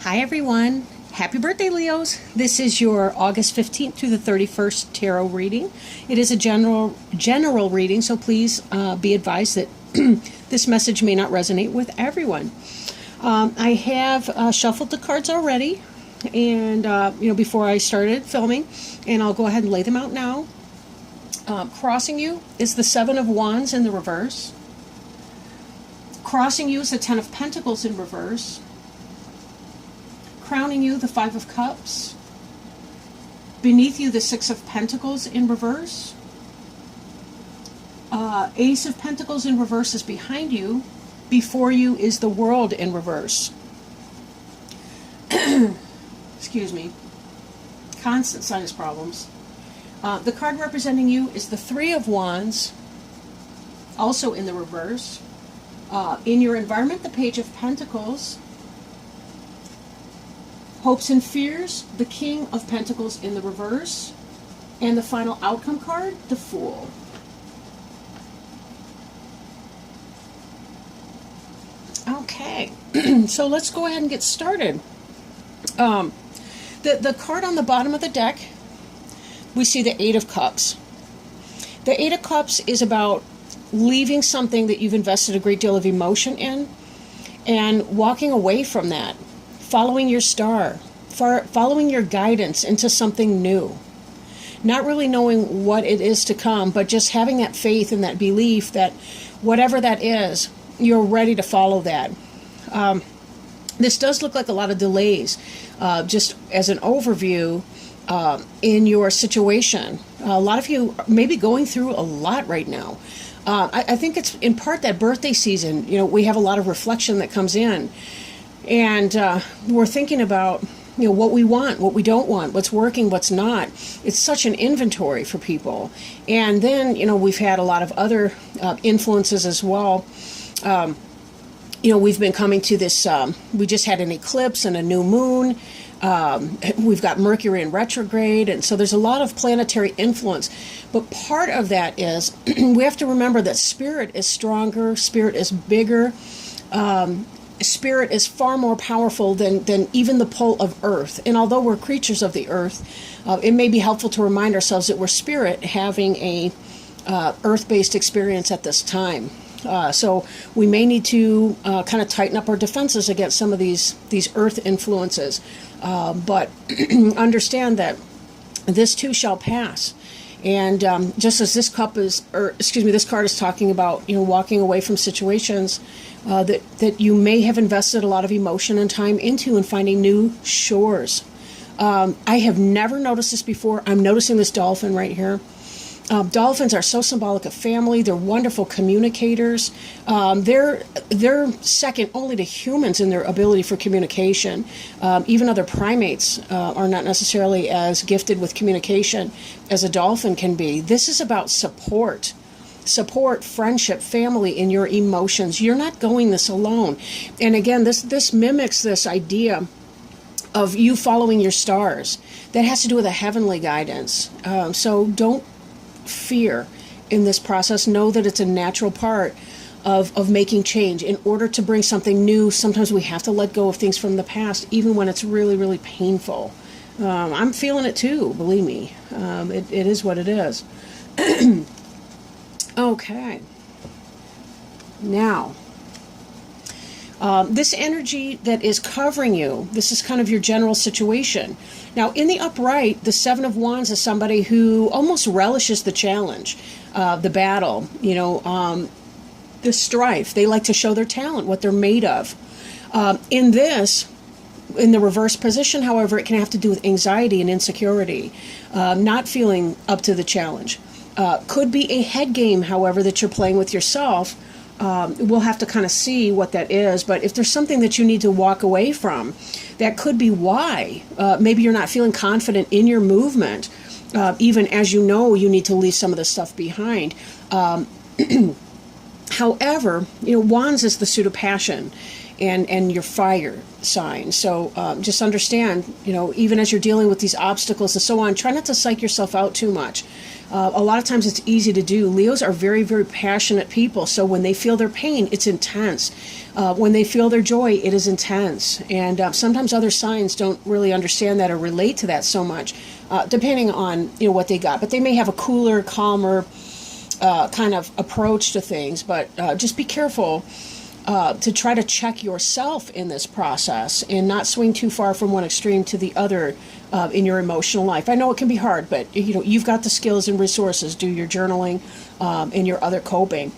Hi everyone. Happy birthday, Leos. This is your August 15th through the 31st tarot reading. It is a general reading, so please be advised that this message may not resonate with everyone. I have shuffled the cards already, and before I started filming, and I'll go ahead and lay them out now. Crossing you is the Seven of Wands in the reverse. Crossing you is the Ten of Pentacles in reverse. Crowning you, the Five of Cups. Beneath you, the Six of Pentacles in reverse. Ace of Pentacles in reverse is behind you. Before you is the World in reverse. Excuse me. Constant sinus problems. The card representing you is the Three of Wands, also in the reverse. In your environment, the Page of Pentacles. Hopes and Fears, the King of Pentacles in the reverse. And the final outcome card, the Fool. Okay, so let's go ahead and get started. The card on the bottom of the deck, we see the Eight of Cups. The Eight of Cups is about leaving something that you've invested a great deal of emotion in and walking away from that. Following your star, following your guidance into something new. Not really knowing what it is to come, but just having that faith and that belief that whatever that is, you're ready to follow that. This does look like a lot of delays, just as an overview in your situation. A lot of you may be going through a lot right now. I think it's in part that birthday season. We have a lot of reflection that comes in. And we're thinking about, what we want, what we don't want, what's working, what's not. It's such an inventory for people. And then, we've had a lot of other influences as well. We've been coming to this, we just had an eclipse and a new moon. We've got Mercury in retrograde. And so there's a lot of planetary influence. But part of that is we have to remember that spirit is stronger, spirit is bigger. Spirit is far more powerful than even the pull of earth. And although we're creatures of the earth, it may be helpful to remind ourselves that we're spirit having a earth-based experience at this time. So we may need to kind of tighten up our defenses against some of these earth influences. But understand that this too shall pass. And just as this card is talking about, walking away from situations that you may have invested a lot of emotion and time into and finding new shores. I have never noticed this before. I'm noticing this dolphin right here. Dolphins are so symbolic of family. They're wonderful communicators. They're second only to humans in their ability for communication. Even other primates are not necessarily as gifted with communication as a dolphin can be. This is about support, friendship, family in your emotions. You're not going this alone. And again, this mimics this idea of you following your stars. That has to do with a heavenly guidance. So don't fear in this process. Know that it's a natural part of making change. In order to bring something new, sometimes we have to let go of things from the past, even when it's really, really painful. I'm feeling it too, believe me. It is what it is. Okay. Now, this energy that is covering you, this is kind of your general situation. Now, in the upright, the Seven of Wands is somebody who almost relishes the challenge, the battle, the strife. They like to show their talent, what they're made of. In the reverse position, however, it can have to do with anxiety and insecurity, not feeling up to the challenge. Could be a head game, however, that you're playing with yourself. We'll have to kind of see what that is. But if there's something that you need to walk away from, that could be why. Maybe you're not feeling confident in your movement, even as you need to leave some of this stuff behind. However, Wands is the suit of passion and your fire sign. So just understand, even as you're dealing with these obstacles and so on, try not to psych yourself out too much. A lot of times it's easy to do. Leos are very, very passionate people. So when they feel their pain, it's intense. When they feel their joy, it is intense. And sometimes other signs don't really understand that or relate to that so much, depending on what they got. But they may have a cooler, calmer kind of approach to things. But just be careful to try to check yourself in this process and not swing too far from one extreme to the other in your emotional life. I know it can be hard, but you've got the skills and resources. Do your journaling and your other coping.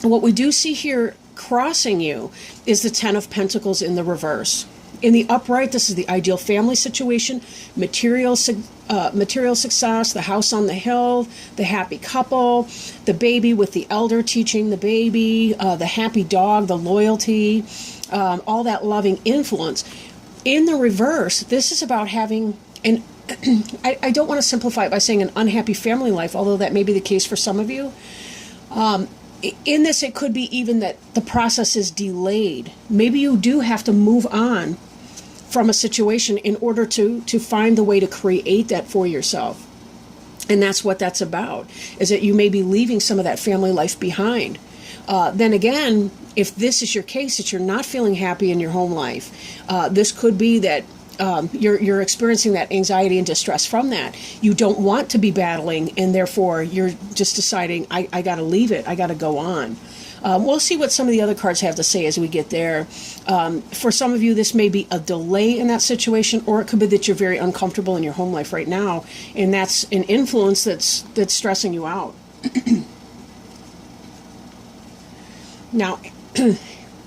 What we do see here crossing you is the Ten of Pentacles in the reverse. In the upright, this is the ideal family situation, material success, the house on the hill, the happy couple, the baby with the elder teaching the baby, the happy dog, the loyalty, all that loving influence. In the reverse, this is about having an, I don't want to simplify it by saying an unhappy family life, although that may be the case for some of you. In this, it could be even that the process is delayed. Maybe you do have to move on from a situation in order to find the way to create that for yourself. And that's what that's about, is that you may be leaving some of that family life behind. Then again, if this is your case, that you're not feeling happy in your home life, this could be that you're experiencing that anxiety and distress from that. You don't want to be battling, and therefore you're just deciding, I got to leave it, I got to go on. We'll see what some of the other cards have to say as we get there. For some of you, this may be a delay in that situation, or it could be that you're very uncomfortable in your home life right now, and that's an influence that's stressing you out. Now,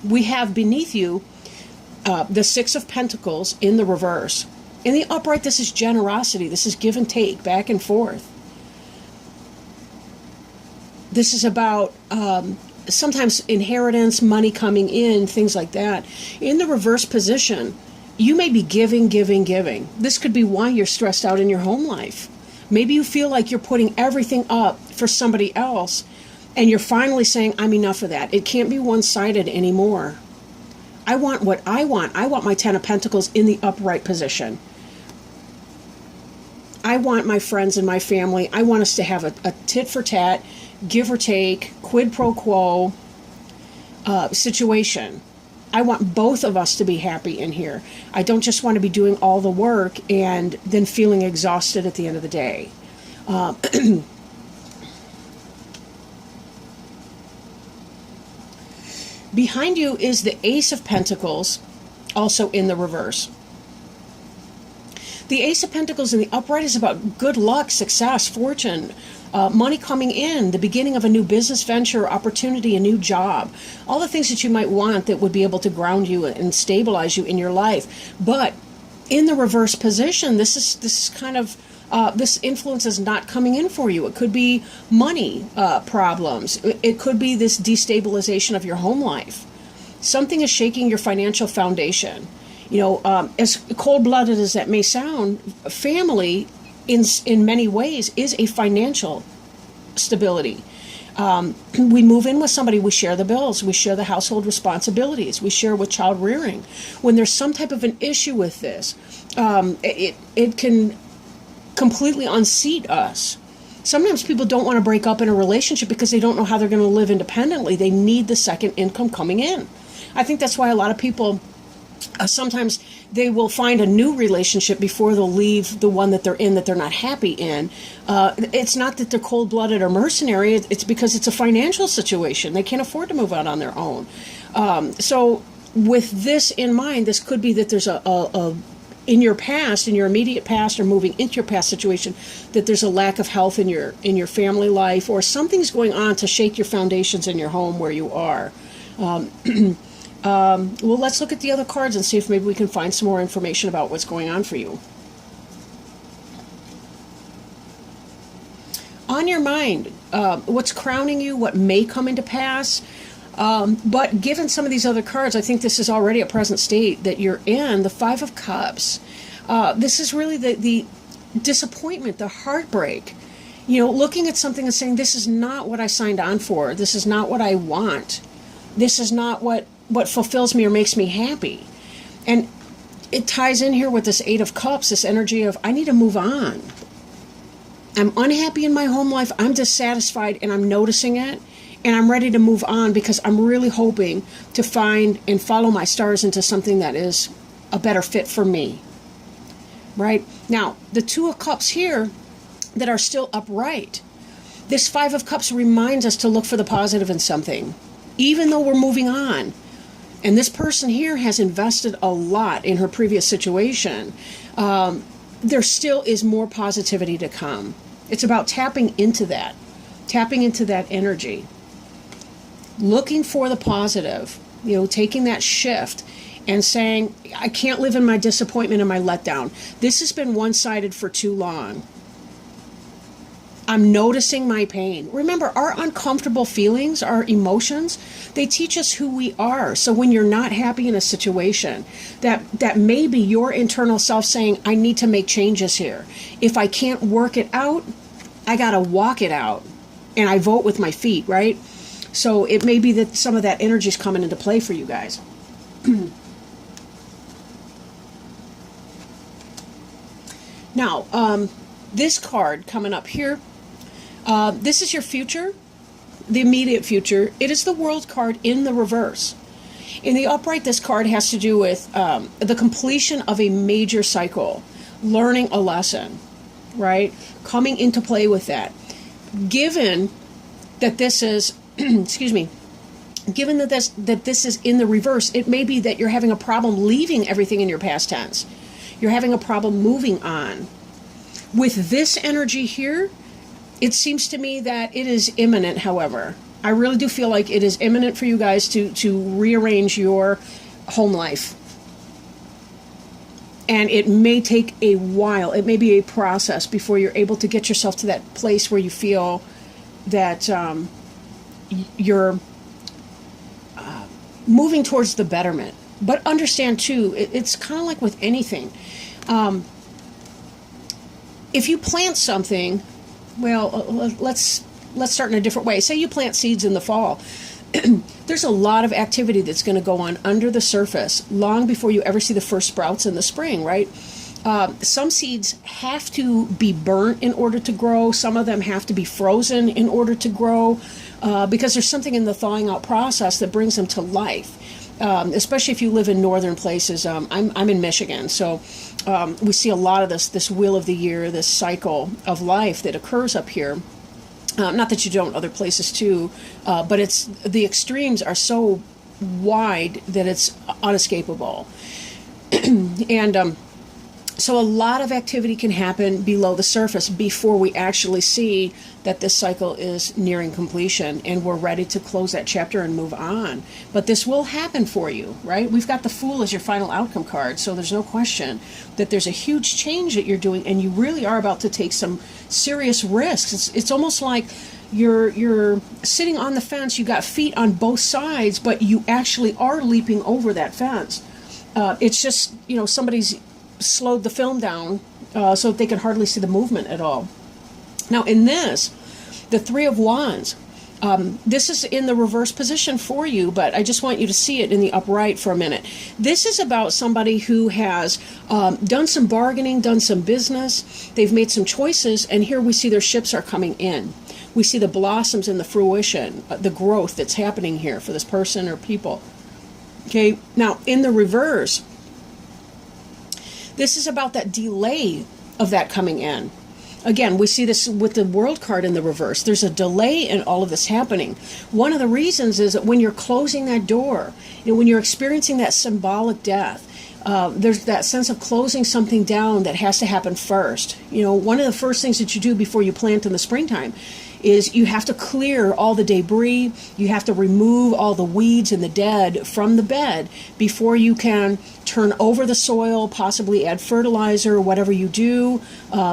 we have beneath you the Six of Pentacles in the reverse. In the upright, this is generosity. This is give and take, back and forth. This is about sometimes inheritance, money coming in, things like that. In the reverse position, you may be giving. This could be why you're stressed out in your home life. Maybe you feel like you're putting everything up for somebody else, and you're finally saying, I'm enough of that. It can't be one-sided anymore. I want what I want. I want my Ten of Pentacles in the upright position. I want my friends and my family. I want us to have a tit for tat, give or take, quid pro quo situation. I want both of us to be happy in here. I don't just want to be doing all the work and then feeling exhausted at the end of the day. Behind you is the Ace of Pentacles, also in the reverse. The Ace of Pentacles in the upright is about good luck, success, fortune, money coming in, the beginning of a new business venture, opportunity, a new job, all the things that you might want that would be able to ground you and stabilize you in your life. But in the reverse position, this is kind of this influence is not coming in for you. It could be money problems. It could be this destabilization of your home life. Something is shaking your financial foundation. As cold-blooded as that may sound, family in many ways is a financial stability. We move in with somebody, we share the bills, we share the household responsibilities, we share with child rearing. When there's some type of an issue with this, it can completely unseat us. Sometimes people don't want to break up in a relationship because they don't know how they're going to live independently. They need the second income coming in. I think that's why a lot of people sometimes they will find a new relationship before they'll leave the one that they're in that they're not happy in. It's not that they're cold-blooded or mercenary. It's because it's a financial situation. They can't afford to move out on their own. So with this in mind, this could be that there's a in your past, in your immediate past, or moving into your past situation, that there's a lack of health in your family life, or something's going on to shake your foundations in your home where you are. Well, let's look at the other cards and see if maybe we can find some more information about what's going on for you. On your mind, what's crowning you, what may come into pass. But given some of these other cards, I think this is already a present state that you're in. The Five of Cups. This is really the disappointment, the heartbreak. Looking at something and saying, this is not what I signed on for. This is not what I want. This is not what fulfills me or makes me happy. And it ties in here with this Eight of Cups, this energy of, I need to move on. I'm unhappy in my home life, I'm dissatisfied, and I'm noticing it, and I'm ready to move on because I'm really hoping to find and follow my stars into something that is a better fit for me. Right? Now, the Two of Cups here that are still upright, this Five of Cups reminds us to look for the positive in something, even though we're moving on. And this person here has invested a lot in her previous situation. There still is more positivity to come. It's about tapping into that energy, looking for the positive, taking that shift and saying, I can't live in my disappointment and my letdown. This has been one-sided for too long. I'm noticing my pain. Remember, our uncomfortable feelings, our emotions, they teach us who we are. So when you're not happy in a situation, that may be your internal self saying, I need to make changes here. If I can't work it out, I got to walk it out. And I vote with my feet, right? So it may be that some of that energy is coming into play for you guys. Now, this card coming up here, this is your future, the immediate future. It is the World card in the reverse. In the upright, this card has to do with the completion of a major cycle, learning a lesson, right? Coming into play with that. Given that this is, excuse me, given that this is in the reverse, it may be that you're having a problem leaving everything in your past tense. You're having a problem moving on. With this energy here, it seems to me that it is imminent, however. I really do feel like it is imminent for you guys to rearrange your home life. And it may take a while. It may be a process before you're able to get yourself to that place where you feel that you're moving towards the betterment. But understand, too, it's kind of like with anything. If you plant something, well, let's start in a different way. Say you plant seeds in the fall. There's a lot of activity that's going to go on under the surface long before you ever see the first sprouts in the spring, right? Some seeds have to be burnt in order to grow. Some of them have to be frozen in order to grow because there's something in the thawing out process that brings them to life. Especially if you live in northern places. I'm in Michigan, so we see a lot of this wheel of the year, this cycle of life that occurs up here. Not that you don't other places too, but it's the extremes are so wide that it's unescapable. And so a lot of activity can happen below the surface before we actually see that this cycle is nearing completion and we're ready to close that chapter and move on. But this will happen for you, right? We've got the Fool as your final outcome card, so there's no question that there's a huge change that you're doing and you really are about to take some serious risks. It's almost like you're sitting on the fence, you got feet on both sides, but you actually are leaping over that fence. It's just, somebody's slowed the film down so they can hardly see the movement at all. Now in this, the Three of Wands, this is in the reverse position for you, but I just want you to see it in the upright for a minute. This is about somebody who has done some bargaining, done some business, they've made some choices, and here we see their ships are coming in. We see the blossoms and the fruition, the growth that's happening here for this person or people. Okay, now in the reverse, this is about that delay of that coming in. Again, we see this with the World card in the reverse. There's a delay in all of this happening. One of the reasons is that when you're closing that door, when you're experiencing that symbolic death, there's that sense of closing something down that has to happen first. One of the first things that you do before you plant in the springtime is you have to clear all the debris, you have to remove all the weeds and the dead from the bed before you can turn over the soil, possibly add fertilizer, whatever you do,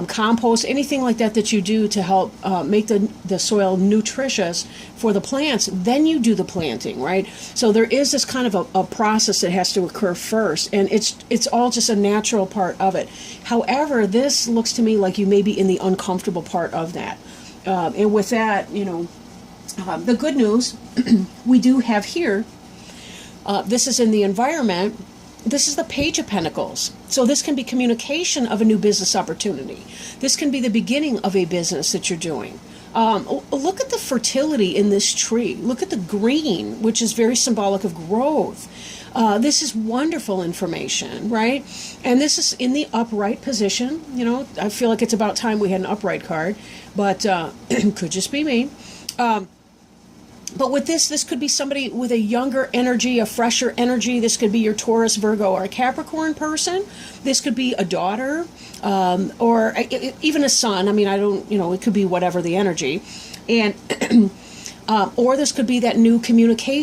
compost, anything like that you do to help make the soil nutritious for the plants. Then you do the planting, right? So there is this kind of a process that has to occur first, and it's all just a natural part of it. However, this looks to me like you may be in the uncomfortable part of that. And with that, the good news we do have here, this is in the environment, This is the Page of Pentacles. So this can be communication of a new business opportunity. This can be the beginning of a business that you're doing. Look at the fertility in this tree. Look at the green, which is very symbolic of growth. This is wonderful information, right? And this is in the upright position. You know, I feel like it's about time we had an upright card, but could just be me. But with this could be somebody with a younger energy, a fresher energy. This could be your Taurus, Virgo, or a Capricorn person. This could be a daughter, or even a son. I mean, I don't, you know, it could be whatever the energy. And, or this could be that new communication